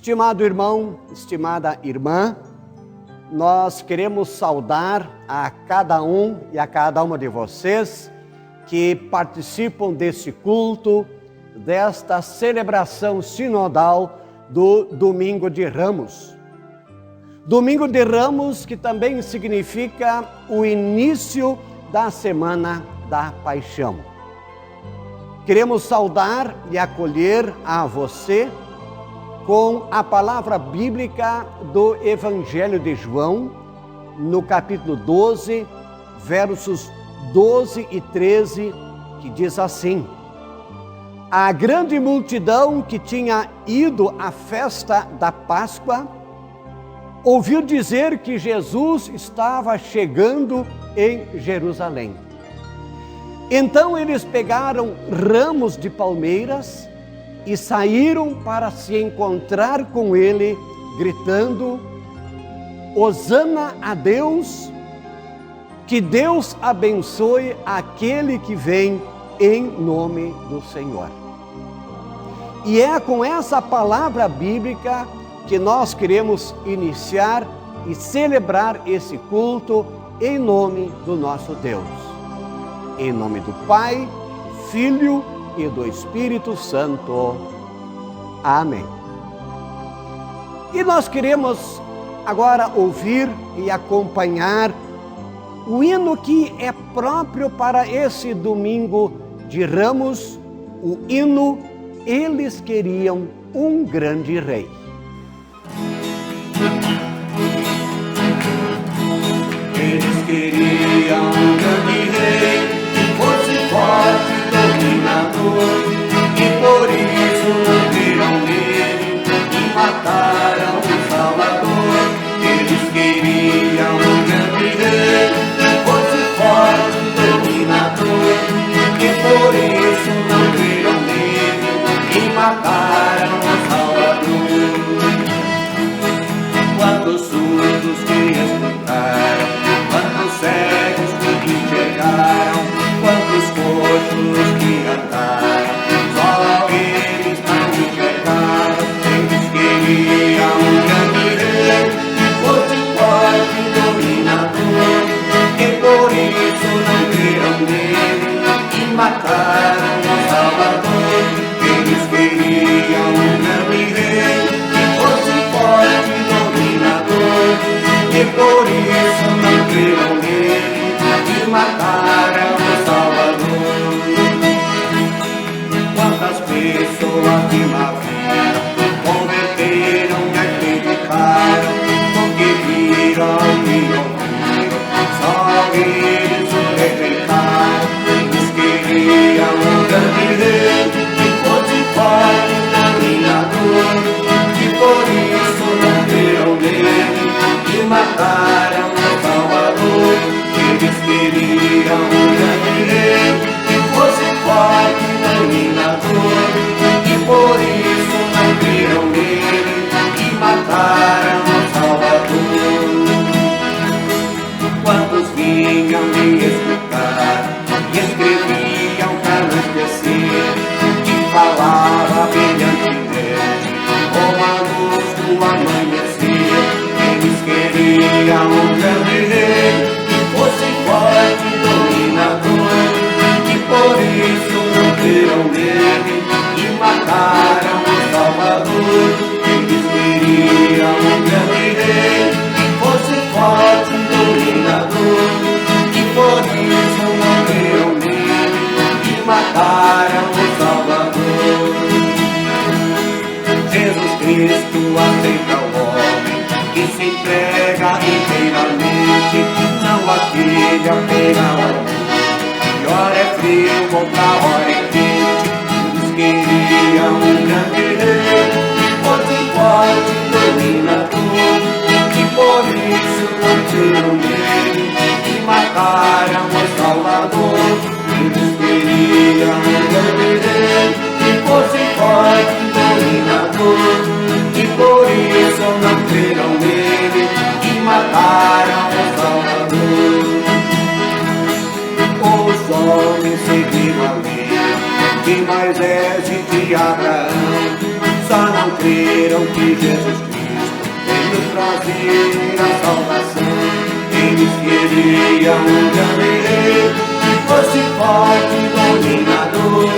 Estimado irmão, estimada irmã, nós queremos saudar a cada um e a cada uma de vocês que participam desse culto, desta celebração sinodal do Domingo de Ramos. Domingo de Ramos, que também significa o início da Semana da Paixão. Queremos saudar e acolher a você com a palavra bíblica do Evangelho de João, no capítulo 12, versos 12 e 13, que diz assim: a grande multidão que tinha ido à festa da Páscoa ouviu dizer que Jesus estava chegando em Jerusalém. Então eles pegaram ramos de palmeiras e saíram para se encontrar com ele, gritando: Hosana a Deus, que Deus abençoe aquele que vem em nome do Senhor. E é com essa palavra bíblica que nós queremos iniciar e celebrar esse culto em nome do nosso Deus. Em nome do Pai, do Filho e do Espírito Santo. Amém. E nós queremos agora ouvir e acompanhar o hino que é próprio para esse Domingo de Ramos, o hino Eles Queriam um Grande Rei. Eles queriam um grande rei, que fosse forte, dominador, e por isso não viram nele e mataram o Salvador. Eles queriam um grande rei, que fosse forte, dominador, e por isso não viram nele e mataram o Salvador. Quantos surdos que escutaram, quantos cegos que enxergaram, quantos coxos que andaram, só eles não enxergaram. Eles queriam um grande rei, que fosse forte e dominador, e por isso não viram nele e mataram o Salvador. Eles queriam um grande rei, que fosse forte e dominador, e por isso não viram nele e mataram o Salvador. Quantas pessoas de má vida converteram e acreditaram, porque viram e ouviram, só eles o rejeitaram. Eles queriam um grande rei, que fosse forte e dominador, e por isso não viram nele e mataram o Salvador. Eles queriam um grande rei, que fosse forte e dominador, e por isso não viram nele e mataram o Salvador. Quantos vinham me escutar e escreviam para não esquecer, que falava brilhantemente como a luz do amanhecer. Eles queriam um grande rei, que fosse forte e dominador, e por isso não viram nele e mataram o Salvador. Eles queriam um grande rei, que fosse forte e dominador, e por isso não viram nele e mataram o Salvador. Jesus Cristo aceita o homem que se entrega inteiramente, não aquele apega ao mundo, e ora é frio, outra hora é quente. Eles queriam um grande rei, que fosse forte e dominador, e por isso não viram nele e mataram o Salvador. Eles queriam um grande rei, que fosse forte e dominador, e por isso não viram nele e mataram o Salvador. Os homens seguiram a lei de Moisés e de Abraão, só não creram que Jesus Cristo veio trazer a salvação. Eles queriam um grande rei que fosse forte e dominador,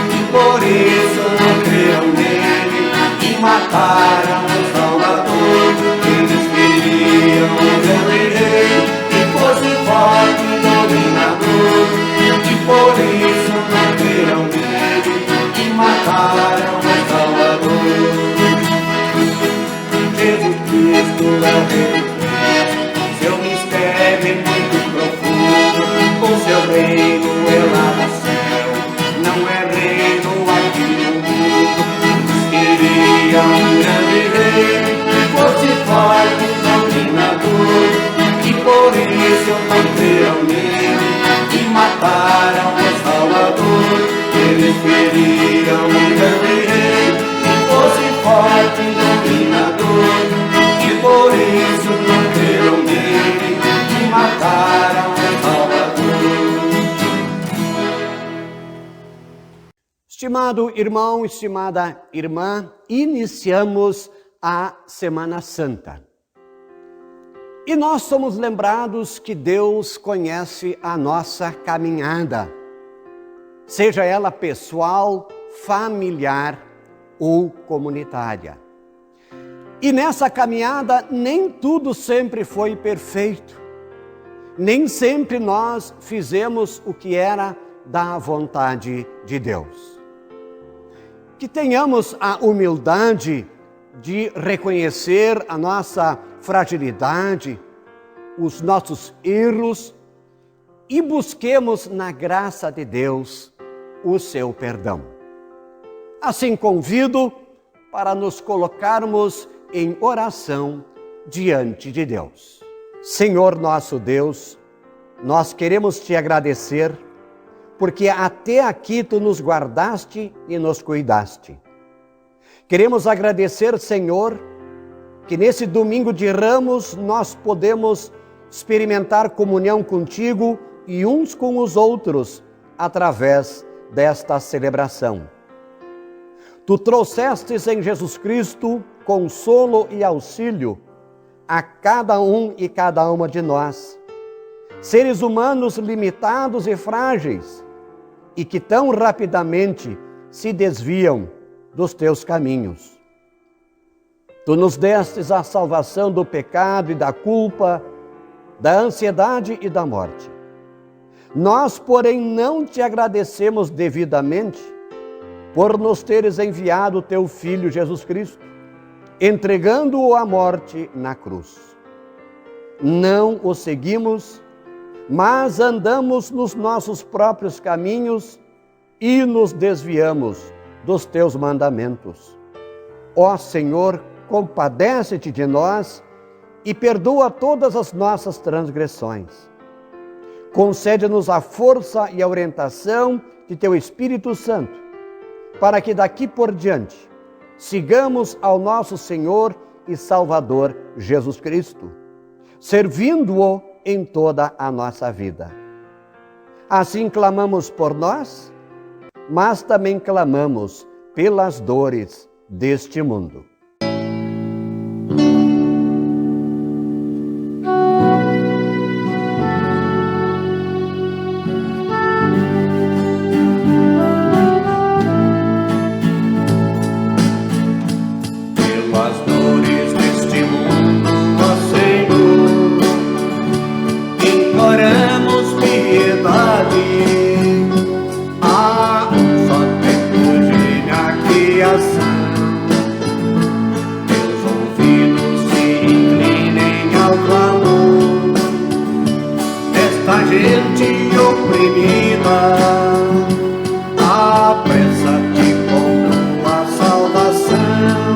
e por isso não creram nele e mataram o Salvador. Eles queriam um grande rei que fosse forte e dominador, e por isso não creram nele e mataram o Salvador. Jesus Cristo é o Rei dos Reis, seu mistério é muito profundo, o seu reino é lá no céu, não é reino aqui no mundo. Eles queriam um grande rei que fosse forte e dominador, e por isso não creram nele e mataram o Salvador. Eles queriam um grande rei que fosse forte e dominador, e por isso não creram nele e mataram o Salvador. Estimado irmão, estimada irmã, iniciamos a Semana Santa. E nós somos lembrados que Deus conhece a nossa caminhada, seja ela pessoal, familiar ou comunitária. E nessa caminhada nem tudo sempre foi perfeito. Nem sempre nós fizemos o que era da vontade de Deus. Que tenhamos a humildade de reconhecer a nossa fragilidade, os nossos erros, e busquemos na graça de Deus o seu perdão. Assim convido para nos colocarmos em oração diante de Deus. Senhor nosso Deus, nós queremos te agradecer, porque até aqui tu nos guardaste e nos cuidaste. Queremos agradecer, Senhor, que nesse domingo de Ramos nós podemos experimentar comunhão contigo e uns com os outros através desta celebração. Tu trouxestes em Jesus Cristo consolo e auxílio a cada um e cada uma de nós, seres humanos limitados e frágeis, e que tão rapidamente se desviam dos teus caminhos. Tu nos destes a salvação do pecado e da culpa, da ansiedade e da morte. Nós, porém, não te agradecemos devidamente por nos teres enviado o teu Filho Jesus Cristo, entregando-o à morte na cruz. Não o seguimos, mas andamos nos nossos próprios caminhos e nos desviamos dos teus mandamentos. Ó Senhor, compadece-te de nós e perdoa todas as nossas transgressões. Concede-nos a força e a orientação de teu Espírito Santo, para que daqui por diante sigamos ao nosso Senhor e Salvador Jesus Cristo, servindo-o em toda a nossa vida. Assim clamamos por nós, mas também clamamos pelas dores deste mundo. Pelas dores deste mundo, ó Senhor, imploramos piedade. Há um só tempo de criação. Teus ouvidos se inclinem ao clamor desta gente oprimida. Apressa-te com tua salvação,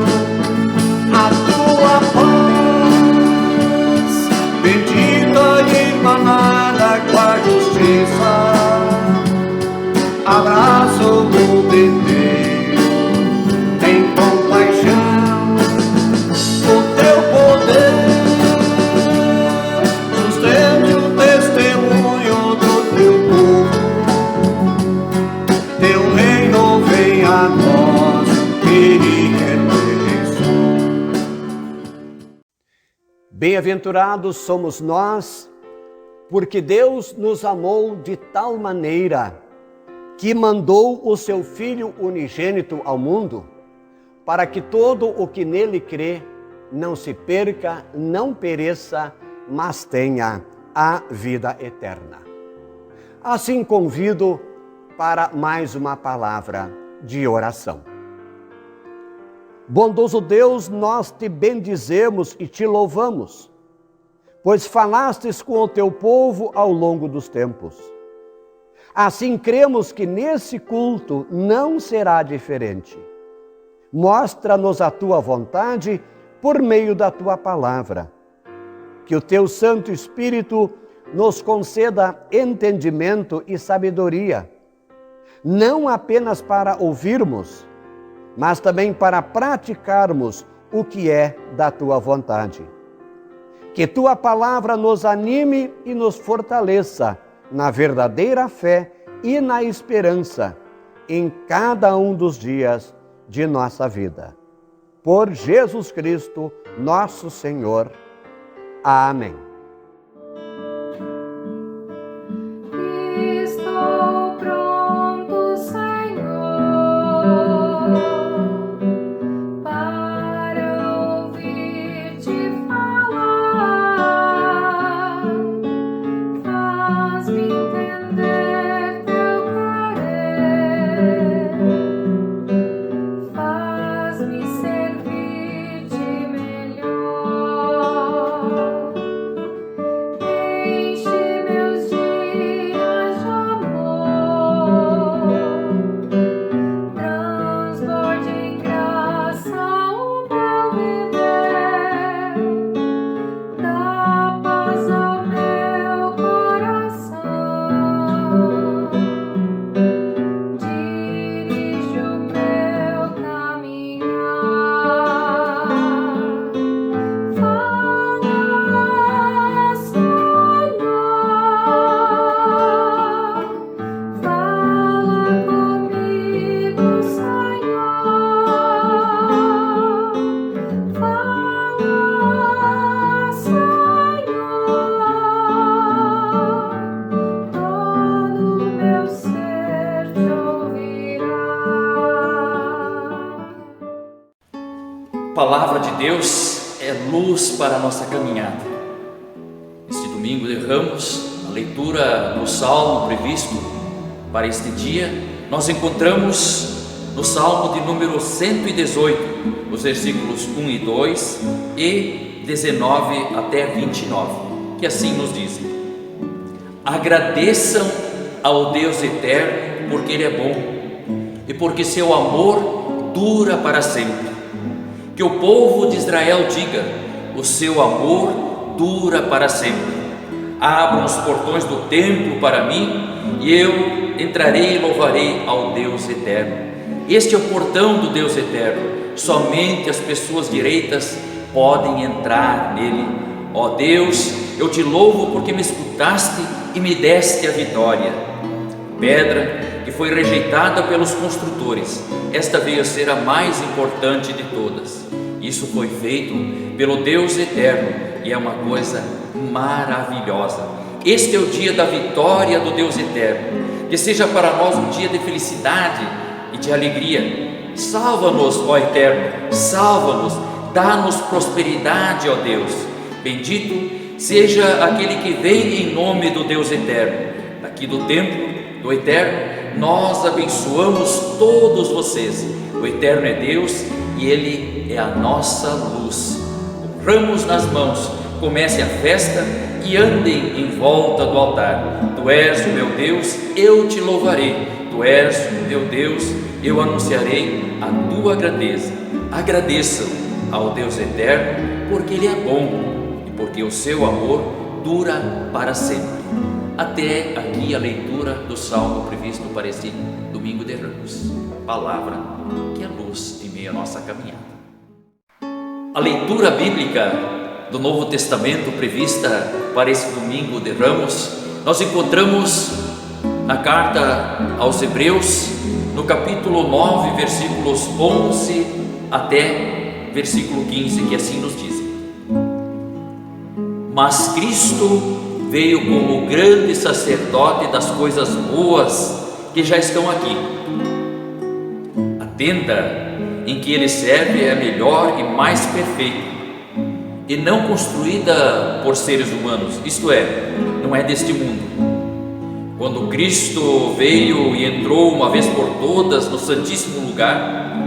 a tua paz, bendita e irmanada com a justiça. Abraça o mundo inteiro, tem compaixão, o teu poder sustente o testemunho do teu povo. Bem-aventurados somos nós, porque Deus nos amou de tal maneira que mandou o seu Filho unigênito ao mundo, para que todo o que nele crê não se perca, não pereça, mas tenha a vida eterna. Assim convido para mais uma palavra de oração. Bondoso Deus, nós te bendizemos e te louvamos, pois falastes com o teu povo ao longo dos tempos. Assim cremos que nesse culto não será diferente. Mostra-nos a tua vontade por meio da tua palavra. Que o teu Santo Espírito nos conceda entendimento e sabedoria, não apenas para ouvirmos, mas também para praticarmos o que é da tua vontade. Que tua palavra nos anime e nos fortaleça na verdadeira fé e na esperança em cada um dos dias de nossa vida. Por Jesus Cristo, nosso Senhor. Amém. Estou pronto, Senhor, para ouvir-te falar. Faz-me entender teu querer, faz-me servir-te melhor. Enche meus dias de amor, transborde em graça o meu viver, dá paz ao meu coração, dirige o meu caminhar. Fala, Senhor, fala comigo, Senhor, fala, Senhor, todo meu ser te ouvirá. Palavra de Deus é luz para a nossa caminhada. Este domingo de Ramos, a leitura do Salmo previsto para este dia, nós encontramos no Salmo de número 118, os versículos 1 e 2 e 19 até 29, que assim nos dizem: agradeçam ao Deus eterno, porque Ele é bom e porque seu amor dura para sempre. Que o povo de Israel diga: o seu amor dura para sempre. Abram os portões do templo para mim, e eu entrarei e louvarei ao Deus eterno. Este é o portão do Deus eterno, somente as pessoas direitas podem entrar nele. Ó Deus, eu te louvo porque me escutaste e me deste a vitória. Pedra que foi rejeitada pelos construtores, esta veio a ser a mais importante de todas. Isso foi feito pelo Deus eterno e é uma coisa maravilhosa. Este é o dia da vitória do Deus eterno. Que seja para nós um dia de felicidade e de alegria. Salva-nos, ó Eterno, salva-nos, dá-nos prosperidade, ó Deus. Bendito seja aquele que vem em nome do Deus eterno. Daqui do templo do Eterno, nós abençoamos todos vocês. O Eterno é Deus e Ele é a nossa luz. Com ramos nas mãos, comece a festa e andem em volta do altar. Tu és o meu Deus, eu te louvarei. Tu és o meu Deus, eu anunciarei a tua grandeza. Agradeçam ao Deus eterno, porque Ele é bom e porque o seu amor dura para sempre. Até aqui a leitura do Salmo previsto para esse domingo de Ramos. Palavra que é luz em meio à nossa caminhada. A leitura bíblica do Novo Testamento prevista para esse domingo de Ramos, nós encontramos na carta aos Hebreus, no capítulo 9, versículos 11 até versículo 15, que assim nos dizem: Mas Cristo veio como o grande sacerdote das coisas boas que já estão aqui. A tenda em que ele serve é a melhor e mais perfeita, e não construída por seres humanos, isto é, não é deste mundo. Quando Cristo veio e entrou uma vez por todas no Santíssimo Lugar,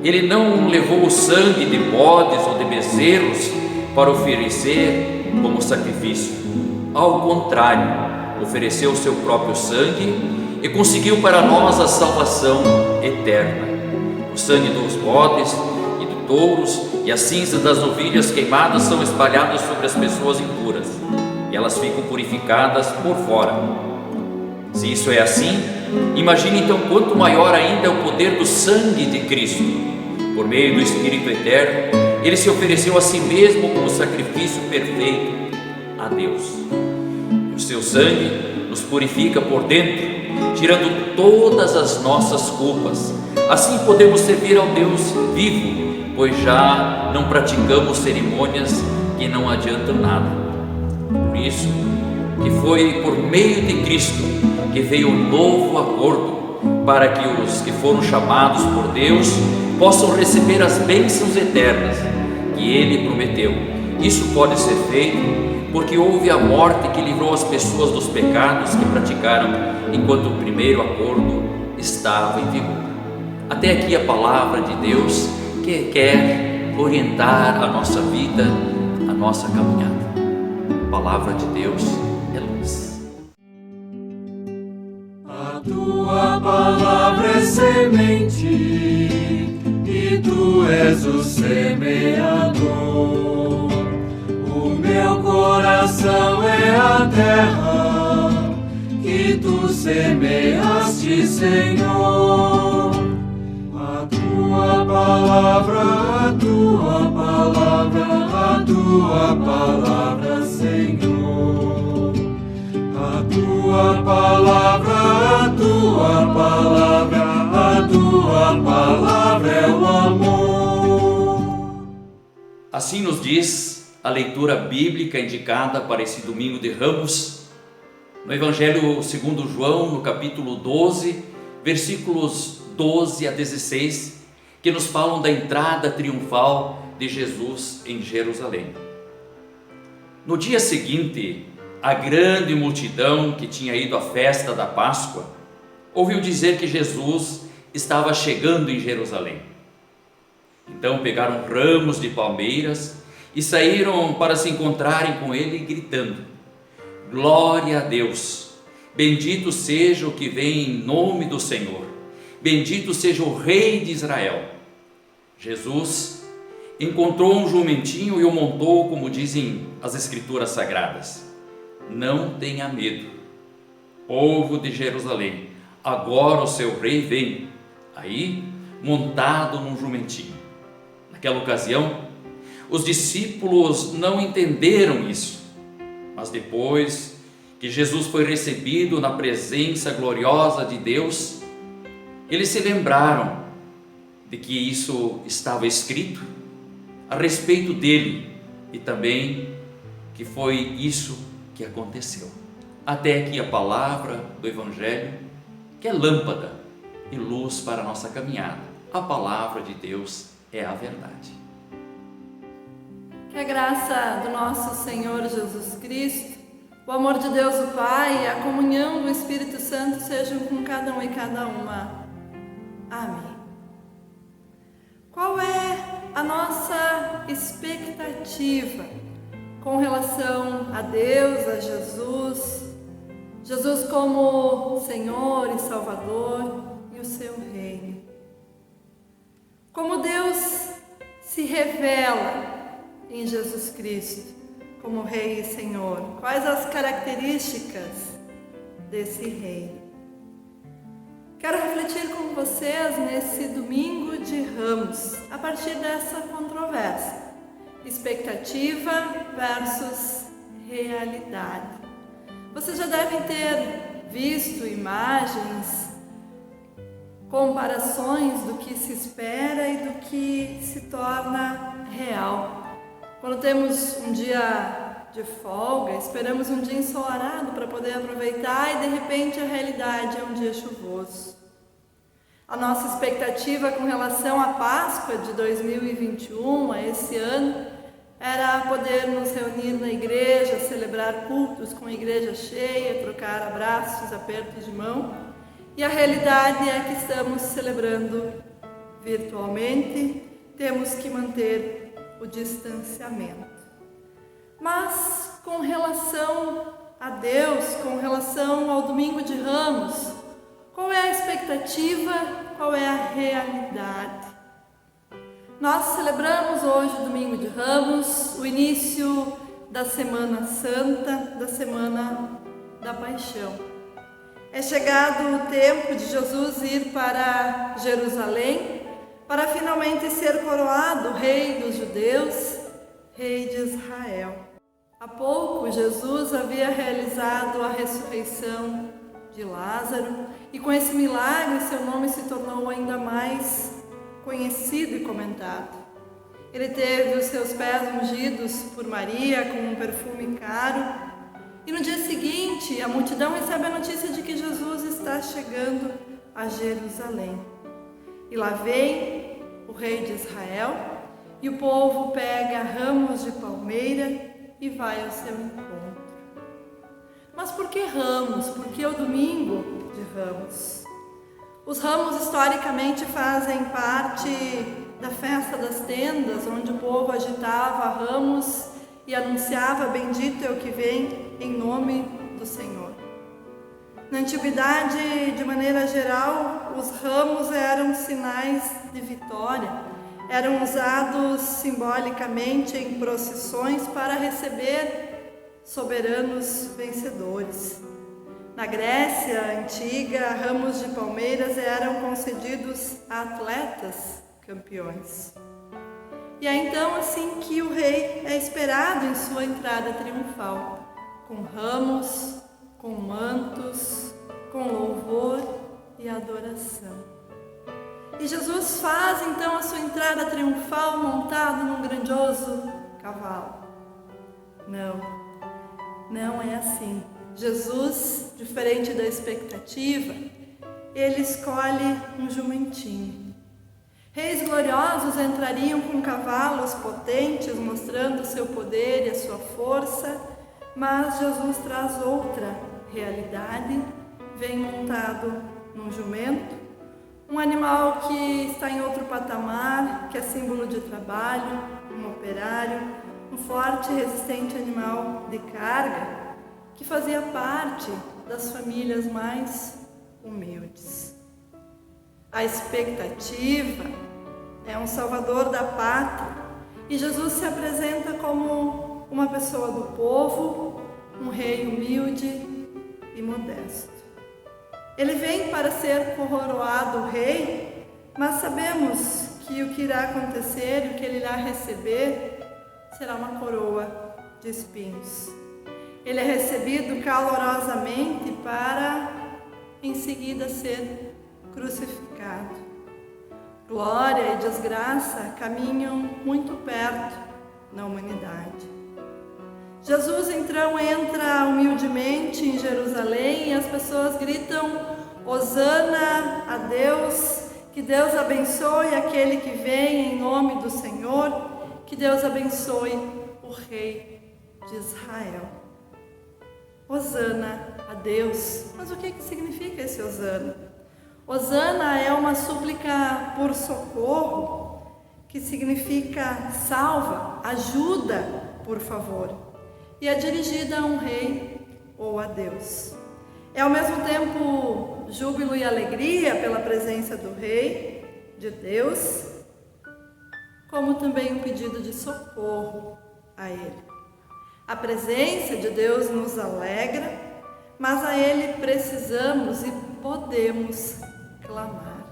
ele não levou o sangue de bodes ou de bezerros para oferecer como sacrifício. Ao contrário, ofereceu o seu próprio sangue e conseguiu para nós a salvação eterna. O sangue dos bodes e de touros e as cinzas das novilhas queimadas são espalhadas sobre as pessoas impuras, e elas ficam purificadas por fora. Se isso é assim, imagine então quanto maior ainda é o poder do sangue de Cristo. Por meio do Espírito Eterno, ele se ofereceu a si mesmo como sacrifício perfeito a Deus. O seu sangue nos purifica por dentro, tirando todas as nossas culpas. Assim podemos servir ao Deus vivo, pois já não praticamos cerimônias que não adiantam nada. Por isso, que foi por meio de Cristo que veio um novo acordo, para que os que foram chamados por Deus possam receber as bênçãos eternas que Ele prometeu. Isso pode ser feito porque houve a morte que livrou as pessoas dos pecados que praticaram enquanto o primeiro acordo estava em vigor. Até aqui a palavra de Deus que quer orientar a nossa vida, a nossa caminhada. A palavra de Deus é luz. A tua palavra é semente e tu és o semeador. O meu coração é a terra que tu semeaste, Senhor. A tua palavra, a tua palavra, a tua palavra, Senhor. A tua palavra, a tua palavra, a tua palavra é o amor. Assim nos diz a leitura bíblica indicada para esse domingo de Ramos, no Evangelho segundo João, no capítulo 12, versículos 12 a 16, que nos falam da entrada triunfal de Jesus em Jerusalém. No dia seguinte, a grande multidão que tinha ido à festa da Páscoa ouviu dizer que Jesus estava chegando em Jerusalém. Então pegaram ramos de palmeiras e saíram para se encontrarem com ele, gritando: Glória a Deus! Bendito seja o que vem em nome do Senhor! Bendito seja o Rei de Israel! Jesus encontrou um jumentinho e o montou, como dizem as Escrituras Sagradas. Não tenha medo, povo de Jerusalém, agora o seu rei vem, aí montado num jumentinho. Naquela ocasião, os discípulos não entenderam isso, mas depois que Jesus foi recebido na presença gloriosa de Deus, eles se lembraram de que isso estava escrito a respeito dele e também que foi isso que aconteceu. Até aqui a palavra do Evangelho, que é lâmpada e luz para a nossa caminhada. A palavra de Deus é a verdade. Que a graça do nosso Senhor Jesus Cristo, o amor de Deus o Pai e a comunhão do Espírito Santo sejam com cada um e cada uma. Amém. Qual é a nossa expectativa com relação a Deus, a Jesus? Jesus como Senhor e Salvador e o seu reino. Como Deus se revela em Jesus Cristo como Rei e Senhor. Quais as características desse reino? Quero refletir com vocês nesse domingo de Ramos, a partir dessa controvérsia: expectativa versus realidade. Vocês já devem ter visto imagens, comparações do que se espera e do que se torna real. Quando temos um dia de folga, esperamos um dia ensolarado para poder aproveitar e de repente a realidade é um dia chuvoso. A nossa expectativa com relação à Páscoa de 2021, a esse ano, era poder nos reunir na igreja, celebrar cultos com a igreja cheia, trocar abraços, apertos de mão. E a realidade é que estamos celebrando virtualmente, temos que manter o distanciamento. Mas com relação a Deus, com relação ao Domingo de Ramos, qual é a expectativa, qual é a realidade? Nós celebramos hoje, Domingo de Ramos, o início da Semana Santa, da Semana da Paixão. É chegado o tempo de Jesus ir para Jerusalém, para finalmente ser coroado Rei dos Judeus, Rei de Israel. Há pouco, Jesus havia realizado a ressurreição de Lázaro, e com esse milagre, seu nome se tornou ainda mais conhecido e comentado. Ele teve os seus pés ungidos por Maria com um perfume caro, e no dia seguinte, a multidão recebe a notícia de que Jesus está chegando a Jerusalém. E lá vem o Rei de Israel, e o povo pega ramos de palmeira e vai ao seu encontro. Mas por que ramos? Por que o Domingo de Ramos? Os ramos historicamente fazem parte da festa das tendas, onde o povo agitava ramos e anunciava: bendito é o que vem em nome do Senhor. Na antiguidade, de maneira geral, os ramos eram sinais de vitória, eram usados simbolicamente em procissões para receber soberanos vencedores. Na Grécia antiga, ramos de palmeiras eram concedidos a atletas campeões. E é então assim que o rei é esperado em sua entrada triunfal, com ramos, com mantos, com louvor e adoração. E Jesus faz então a sua entrada triunfal montado num grandioso cavalo. Não é assim. Jesus, diferente da expectativa, ele escolhe um jumentinho. Reis gloriosos entrariam com cavalos potentes, mostrando seu poder e a sua força, mas Jesus traz outra realidade, vem montado num jumento, um animal que está em outro patamar, que é símbolo de trabalho, um operário, um forte e resistente animal de carga, que fazia parte das famílias mais humildes. A expectativa é um salvador da pátria, e Jesus se apresenta como uma pessoa do povo, um rei humilde e modesto. Ele vem para ser coroado rei, mas sabemos que o que irá acontecer e o que ele irá receber será uma coroa de espinhos. Ele é recebido calorosamente para, em seguida, ser crucificado. Glória e desgraça caminham muito perto na humanidade. Jesus então entra humildemente em Jerusalém e as pessoas gritam: Hosana a Deus, que Deus abençoe aquele que vem em nome do Senhor, que Deus abençoe o Rei de Israel. Hosana a Deus. Mas o que significa esse Hosana? Hosana é uma súplica por socorro, que significa salva, ajuda, por favor. E é dirigida a um rei ou a Deus. É ao mesmo tempo júbilo e alegria pela presença do rei, de Deus, como também um pedido de socorro a ele. A presença de Deus nos alegra, mas a Ele precisamos e podemos clamar.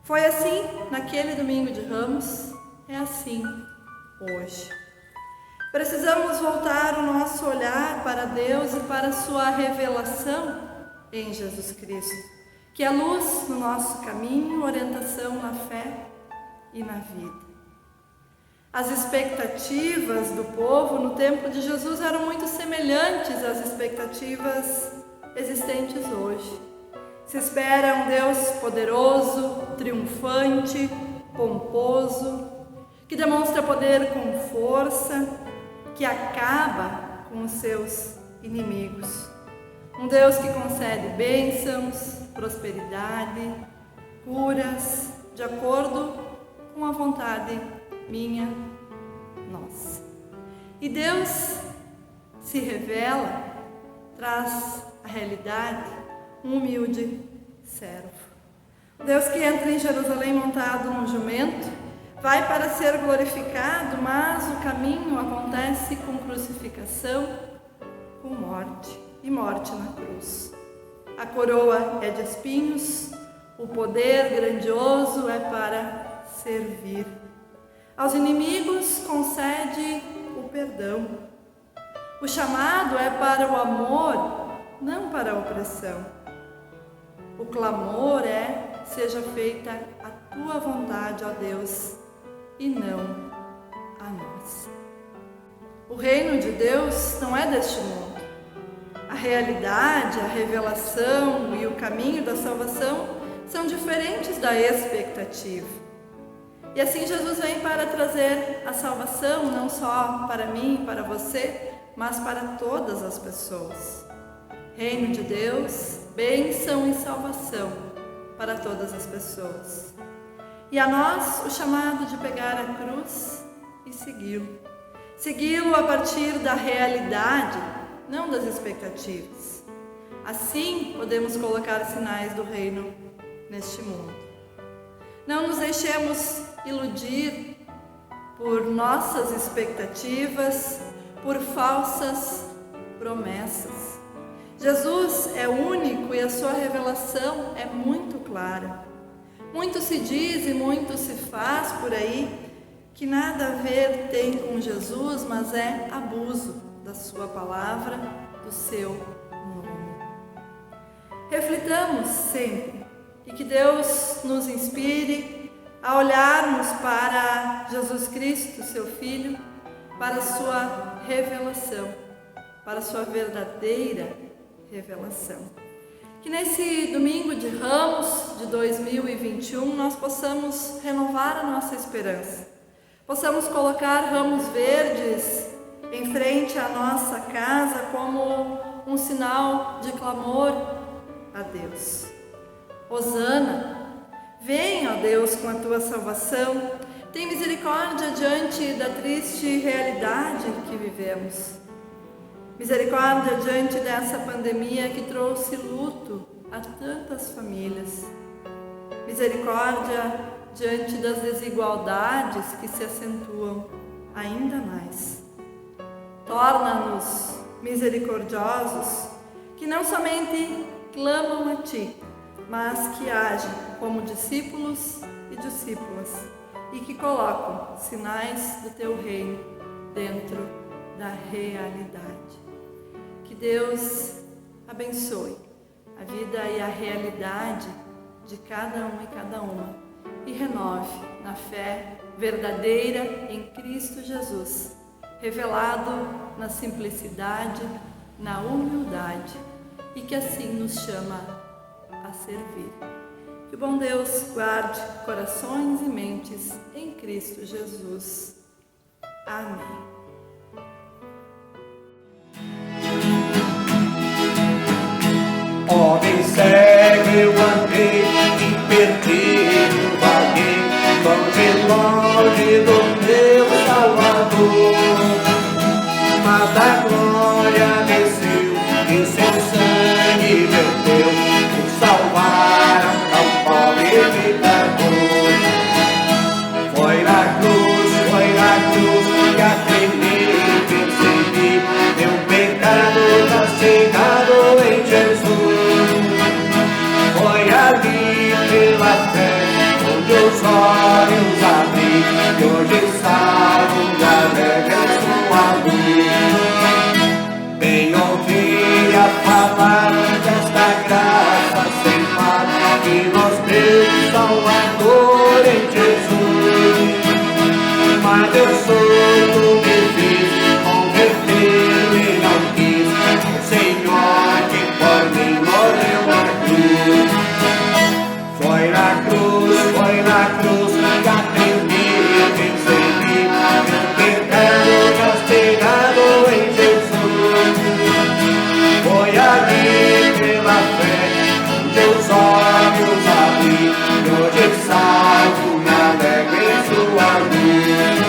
Foi assim naquele Domingo de Ramos, é assim hoje. Precisamos voltar o nosso olhar para Deus e para a sua revelação em Jesus Cristo, que é luz no nosso caminho, orientação na fé e na vida. As expectativas do povo no tempo de Jesus eram muito semelhantes às expectativas existentes hoje. Se espera um Deus poderoso, triunfante, pomposo, que demonstra poder com força, que acaba com os seus inimigos. Um Deus que concede bênçãos, prosperidade, curas, de acordo com a vontade minha, nossa. E Deus se revela, traz a realidade, um humilde servo. Deus que entra em Jerusalém montado num jumento, vai para ser glorificado, mas o caminho acontece com crucificação, com morte, e morte na cruz. A coroa é de espinhos, o poder grandioso é para servir. Aos inimigos concede o perdão. O chamado é para o amor, não para a opressão. O clamor é: seja feita a tua vontade, ó Deus, e não a nossa. O reino de Deus não é deste mundo. A realidade, a revelação e o caminho da salvação são diferentes da expectativa. E assim Jesus vem para trazer a salvação não só para mim e para você, mas para todas as pessoas. Reino de Deus, bênção e salvação para todas as pessoas. E a nós o chamado de pegar a cruz e segui-lo. Segui-lo a partir da realidade, não das expectativas. Assim podemos colocar sinais do reino neste mundo. Não nos deixemos iludir por nossas expectativas, por falsas promessas. Jesus é único e a sua revelação é muito clara. Muito se diz e muito se faz por aí que nada a ver tem com Jesus, mas é abuso da sua palavra, do seu nome. Reflitamos sempre e que Deus nos inspire a olharmos para Jesus Cristo, seu Filho, para a sua revelação, para a sua verdadeira revelação. Que nesse domingo de Ramos de 2021 nós possamos renovar a nossa esperança, possamos colocar ramos verdes em frente à nossa casa como um sinal de clamor a Deus. Hosana, vem, ó Deus, com a tua salvação, tem misericórdia diante da triste realidade que vivemos. Misericórdia diante dessa pandemia que trouxe luto a tantas famílias. Misericórdia diante das desigualdades que se acentuam ainda mais. Torna-nos misericordiosos, que não somente clamam a Ti, mas que agem como discípulos e discípulas e que colocam sinais do Teu reino dentro da realidade. Que Deus abençoe a vida e a realidade de cada um e cada uma e renove na fé verdadeira em Cristo Jesus, revelado na simplicidade, na humildade e que assim nos chama a servir. Que o bom Deus guarde corações e mentes em Cristo Jesus. Amém. Homem cego eu andei e perdido vaguei, longe do meu Salvador. Mas a glória desceu e seu sangue verteu por salvar ao pobre pecador. Foi na cruz que a tremei percebi, meu pecado castigado em Jesus. Foi ali pela fé onde os olhos abri, e hoje salvo através de sua luz. Bem ouvi a palavra desta graça sem par, que nos deu Salvador em Jesus. Mas eu sou, tu me fiz, converter-me não quis, o Senhor que por mim morreu na cruz. Foi na cruz, que aprendi a vencer meu pecado castigado em Jesus. Foi ali pela fé, teus olhos abri, e hoje salvo me alegro em sua luz.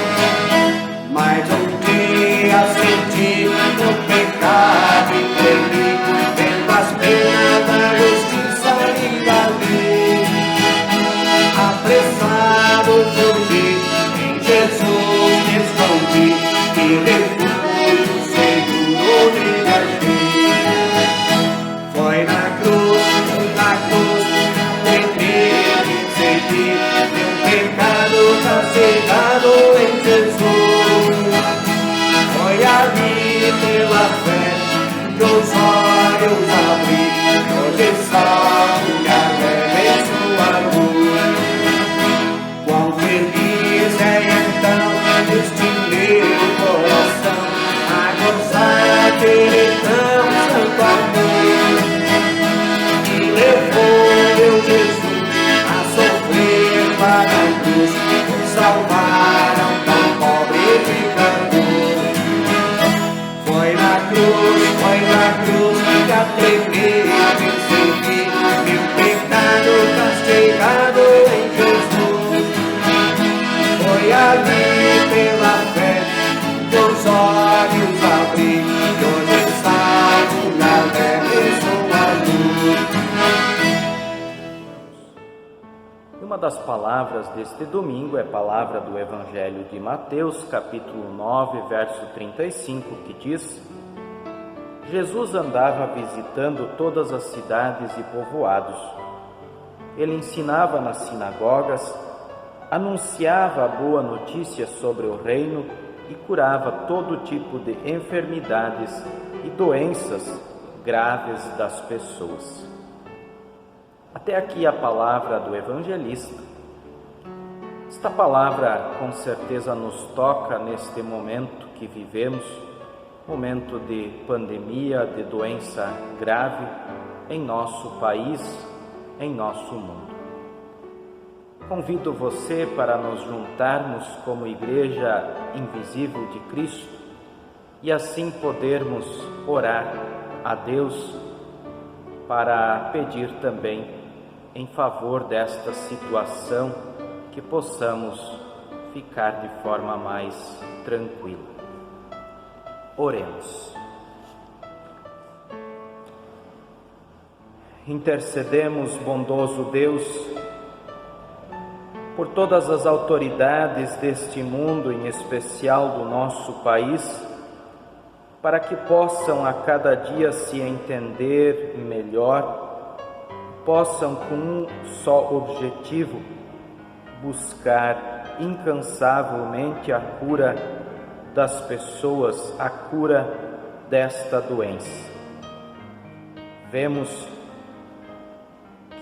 Mas dia senti o pecado e tremi, vendo as penas da justiça e da lei. Apressado fugi, em Jesus me escondi, e refúgio seguro me achei. Foi na cruz, aprendi a vencer meu pecado castigado em Jesus. Foi ali pela fé que os olhos abri, que hoje salvo me alegro em sua luz. Quão feliz é então este meu coração a gozar aquele tão santo amor que levou meu Jesus a sofrer para a cruz, por salvar um tão pobre pecador. Foi na cruz que aprendi a vencer meu pecado castigado em Jesus. Foi ali pela fé que os olhos abri, que hoje salvo me alegro em sua luz. Uma das palavras deste domingo é a palavra do Evangelho de Mateus, capítulo 9, verso 35, que diz: Jesus andava visitando todas as cidades e povoados. Ele ensinava nas sinagogas, anunciava a boa notícia sobre o reino e curava todo tipo de enfermidades e doenças graves das pessoas. Até aqui a palavra do evangelista. Esta palavra com certeza nos toca neste momento que vivemos, momento de pandemia, de doença grave em nosso país, em nosso mundo. Convido você para nos juntarmos como Igreja Invisível de Cristo e assim podermos orar a Deus para pedir também em favor desta situação, que possamos ficar de forma mais tranquila. Oremos. Intercedemos, bondoso Deus, por todas as autoridades deste mundo, em especial do nosso país, para que possam a cada dia se entender melhor, possam com um só objetivo buscar incansavelmente a cura das pessoas, a cura desta doença. Vemos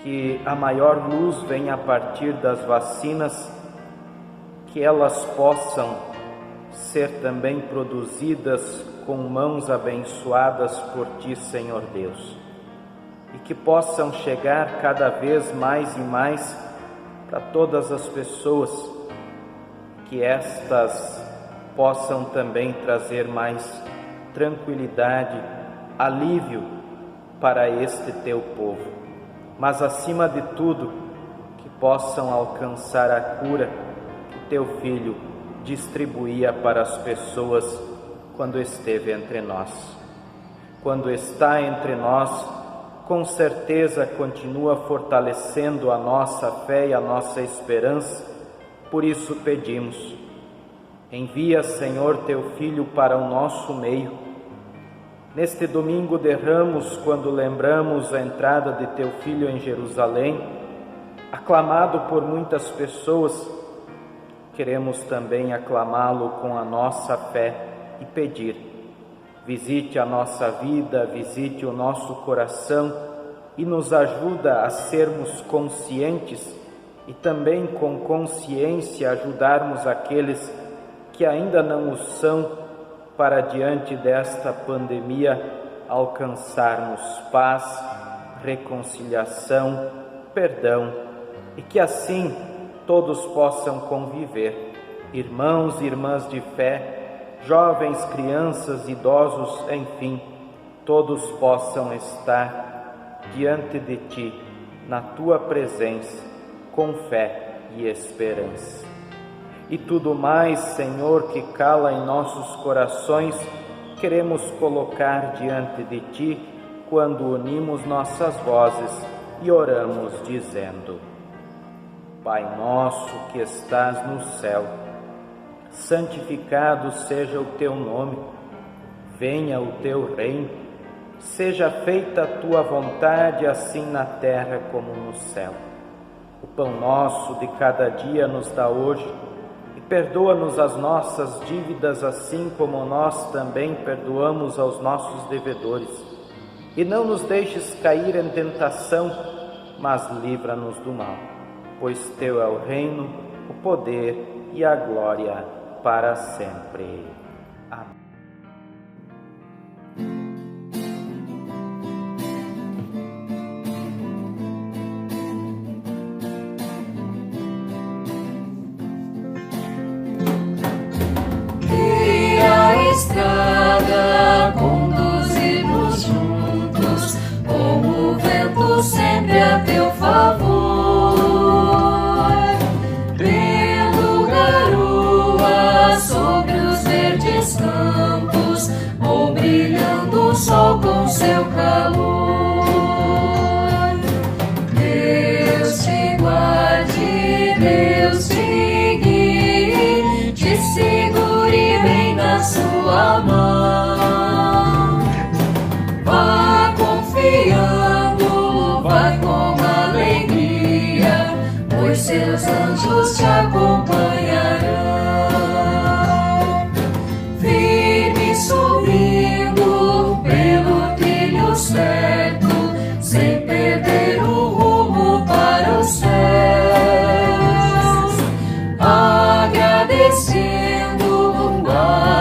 que a maior luz vem a partir das vacinas, que elas possam ser também produzidas com mãos abençoadas por Ti, Senhor Deus, e que possam chegar cada vez mais e mais para todas as pessoas, que estas possam também trazer mais tranquilidade, alívio para este Teu povo, mas acima de tudo, que possam alcançar a cura que Teu Filho distribuía para as pessoas quando esteve entre nós. Quando está entre nós, com certeza continua fortalecendo a nossa fé e a nossa esperança. Por isso pedimos: envia, Senhor, Teu Filho para o nosso meio. Neste domingo de Ramos, quando lembramos a entrada de Teu Filho em Jerusalém, aclamado por muitas pessoas, queremos também aclamá-lo com a nossa fé e pedir: visite a nossa vida, visite o nosso coração e nos ajuda a sermos conscientes e também com consciência ajudarmos aqueles que ainda não o são, para diante desta pandemia alcançarmos paz, reconciliação, perdão, e que assim todos possam conviver, irmãos e irmãs de fé, jovens, crianças, idosos, enfim, todos possam estar diante de Ti, na Tua presença, com fé e esperança. E tudo mais, Senhor, que cala em nossos corações, queremos colocar diante de Ti quando unimos nossas vozes e oramos dizendo: Pai nosso que estás no céu, santificado seja o Teu nome, venha o Teu reino, seja feita a Tua vontade, assim na terra como no céu. O pão nosso de cada dia nos dá hoje, e perdoa-nos as nossas dívidas, assim como nós também perdoamos aos nossos devedores. E não nos deixes cair em tentação, mas livra-nos do mal, pois Teu é o reino, o poder e a glória para sempre. Amém. Estrada, conduzir-nos juntos, como o vento sempre a Teu favor. Vendo garoa sobre os verdes campos, ou brilhando o sol com seu calor. Deus te guarde, Deus te guie, te segure bem na sua mão. Vá confiando, vá com alegria, pois seus anjos te acompanharão. Firme subindo pelo trilho certo, sem perder o rumo para os céus. Agradecendo,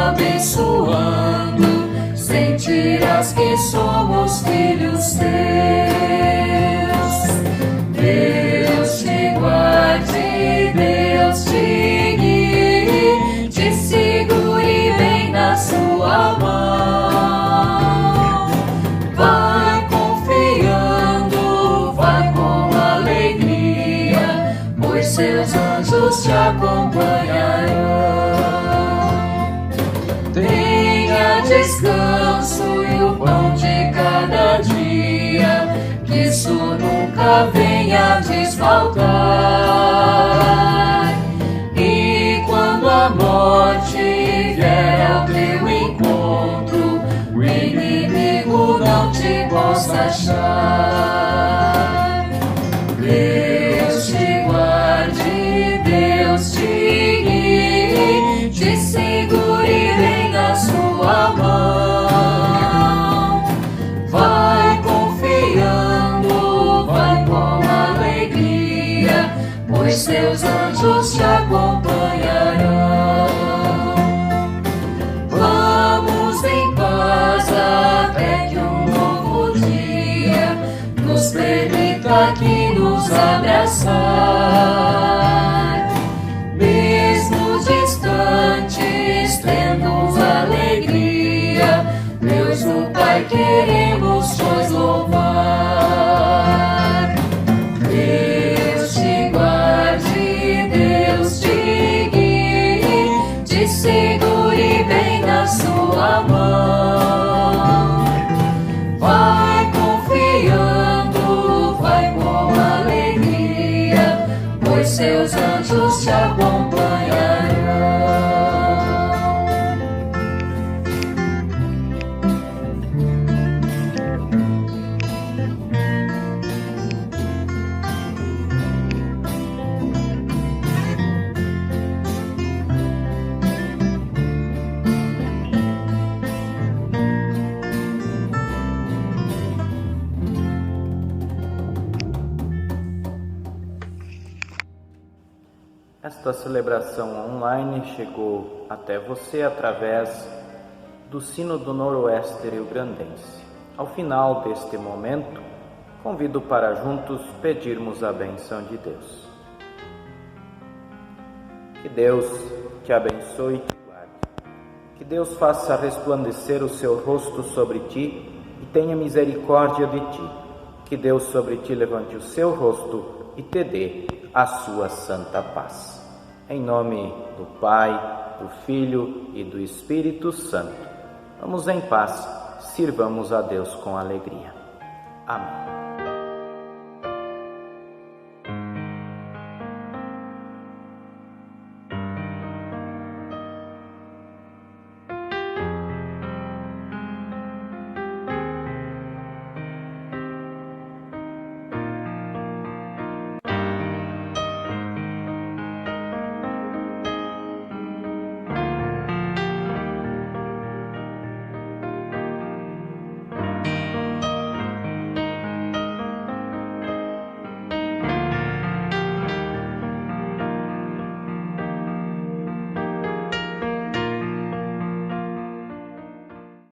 abençoando, sentirás que somos filhos teus. Deus te guarde, Deus te guie, te segure bem na sua mão. Vai confiando, vai com alegria, pois seus anjos te acompanharão. Tenha descanso e o pão de cada dia, que isso nunca venha desfaltar. E quando a morte vier ao teu encontro, o inimigo não te possa achar. Deus te guarde, Deus te guie, te segure bem na sua mão. Vai confiando, vai com alegria, pois seus anjos te acompanharão. Vamos em paz até que um novo dia nos permita aqui nos abraçar. Mesmo distantes, tendo alegria, Deus o Pai queremos pois louvar. Deus te guarde, Deus te guie, te segure bem na sua mão. Vai confiando, vai com alegria, pois seus anjos te acompanharão. Esta celebração online chegou até você através do Sínodo Noroeste Rio-Grandense. Ao final deste momento, convido para juntos pedirmos a bênção de Deus. Que Deus te abençoe e te guarde. Que Deus faça resplandecer o seu rosto sobre ti e tenha misericórdia de ti. Que Deus sobre ti levante o seu rosto e te dê a sua santa paz. Em nome do Pai, do Filho e do Espírito Santo. Vamos em paz, sirvamos a Deus com alegria. Amém.